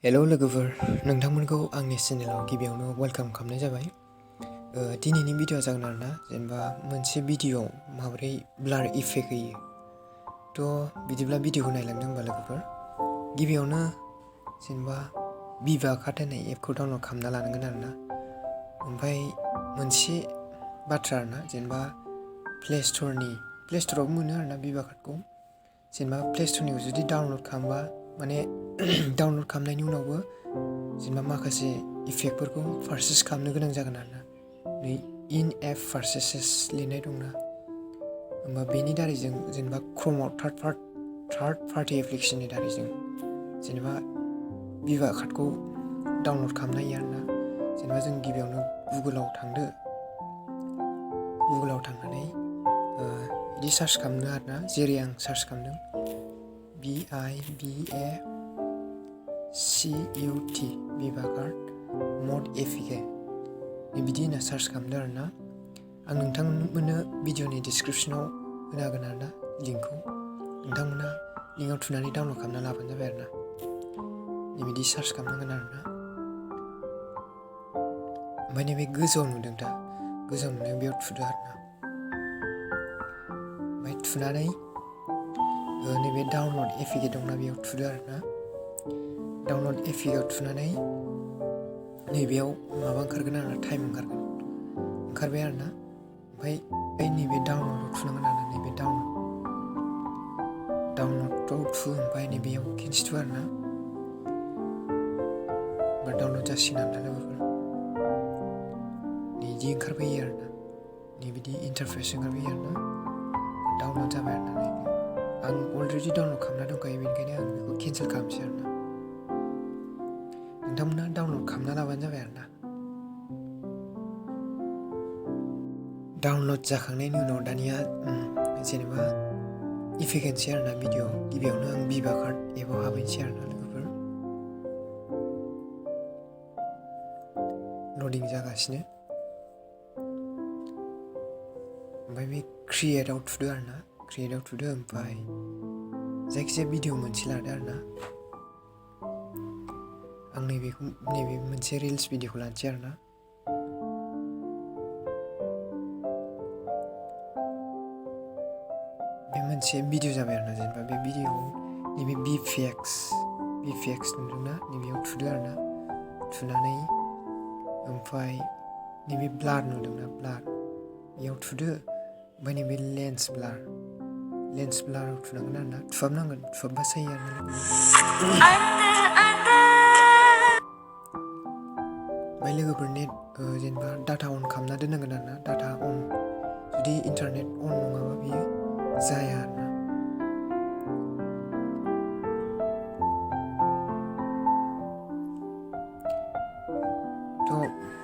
Hello लोगोफोर, नोंथांमोनखौ आंनि चेनेलाव गिबियावनो वेलकाम खालामनाय जाबाय। दिनैनि भिडिअ जागोन आरोना, जेनेबा मोनसे भिडिअआव माबोरै ब्लार इफेक्ट होयो। बिदिब्ला भिडिअखौ नायलांदो होनबा लोगोफोर। गिबियावनो जेनेबा Vivacut होननाय एपखौ डाउनलड खालामना लानांगोन आरोना। ओमफ्राय मोनसे बाथ्रा आरोना, जेनेबा प्ले स्ट'राव मोनो आरोना Vivacutखौ। जेनेबा प्ले स्ट'रनिखौ जुदि डाउनलड खालामबा माने डाउनलड खालामनायनि उनावबो जेनेबा माखासे इफेक्टफोरखौ पारचेस खालामनो गोनां जागोन आरोना। नै इन एप पारचेसेस लिरनाय दंना, होमबा बेनि दारै जों जेनेबा क्रमआव थार्ड पार्टि एप्लिकेसननि दारै जों जेनेबा Vivacutखौ डाउनलड खालामनो हायो आरोना। जेनेबा जों गिबियावनो गुगोलाव थांनानै बिदि सार्च खालामनो आरोना, जेरै आं सार्च खालामदों Vivacut Vivacut mod एफिके बिदि होनना सार्च खालामदो आरोना। आं नोंथांमोननो भिडिअनि डिसक्रिपसनाव होनो हागोन आरोना लिंकखौ। नोंथांमोना लिंकआव थुनानै डाउनलड खालामना लाबानो जाबाय आरोना। बिदि सार्च खालामनांगोन आरोना। ओमफ्राय नैबे गोजौआव नुदों दा, गोजौआव नुदों बेयाव थुदो आरोना। ओमफ्राय थुनानै नैबे डाउनलड एफिके दंना बेयाव थुदो आरोना। डाउनलड एफिकेआव थुनानै नैबेयाव माबा ओंखारगोन आरोना, टाइम ओंखारबाय आरोना। ओमफ्राय नैबे डाउनलडआव थुनांगोन आरोना, नैबे डाउनलडआव थु, ओमफ्राय नैबेयाव खेनसे थु आरोना। होमबा डाउनलड जासिगोन आरोना लोगोफोर। बिदि ओंखारबोयो आरोना, बिदि इन्टारफेस ओंखारबोयो आरोना। डाउनलड जाबाय आरोना। आं अलरेडि डाउनलड खालामना दंखायो, बेनिखायनो आं बेखौ केन्सेल खालामसै आरोना। नोंथांमोना डाउनलड खालामना लाबानो जाबाय आरोना। डाउनलड जाखांनायनि उनाव दानिया जेनेबा इफेक्ट होनोसै आरोना भिडिअ। गिबियावनो आं Vivacut एपआव हाबहैनोसै आरोना लोगोफोर। लडिं जागासिनो। ओमफ्राय बे क्रिएटआव थुदो आरोना, क्रिएटआव थुदो, ओमफ्राय जायखिजाया भिडिअ मोनसे लादो आरोना। आं नैबे मोनसे रिल्स भिडिअखौ लानोसै आरोना। बे मोनसे भिडिअ जाबाय आरोना। जेनेबा बे भिडिअआव नैबे भिएफएक्स नुदोंना, नैबेयाव थुदो आरोना। थुनानै ओमफ्राय नैबे ब्लार नुदोंना, ब्लार बेयाव थुदो। ओमफ्राय नैबे लेन्स ब्लाराव थुनांगोन आरोना। थुहाबनांगोन, थुहाबबासो जायो आरोना। ओमफ्राय लोगोफोर जेनेबा डाटा अन खालामना दोननांगोन आरोना। डाटा अन, जुदि इन्टारनेट अन नङाबा बियो जाया आरोना।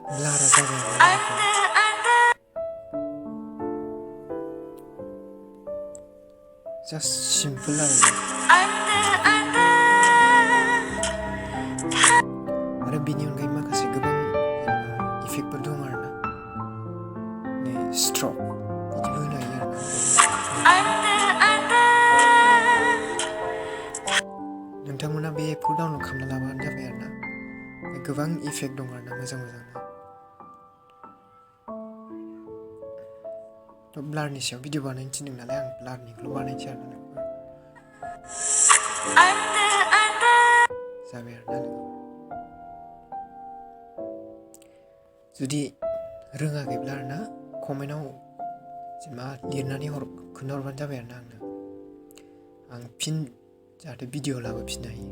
ब्लारा जाबाय आरोना। जास्ट सिम्पोल आरो बेनि अनगायै माखासे गोबां इफेक्टफोर दं आरोना। नै स्ट्रक बिदिबो होनो हायो आरोना। नोंथांमोना बे एपखौ डाउनलड खालामना लाबानो जाबाय आरोना। गोबां इफेक्ट दं आरोना, मोजां। ब्लारनि सायाव भिडिअ बानायनो थिनदों नालाय, आं ब्लारनिखौल' बानायनोसै आरोना लोगोफोर। जाबाय आरोना लोगोफोर। जुदि रोङाखैब्ला आरोना कमेन्टआव जेनेबा लिरनानै खोन्थाहरबानो जाबाय आरोना आंनो। आं फिन जाहाथे भिडिअ लाबोफिननो हायो।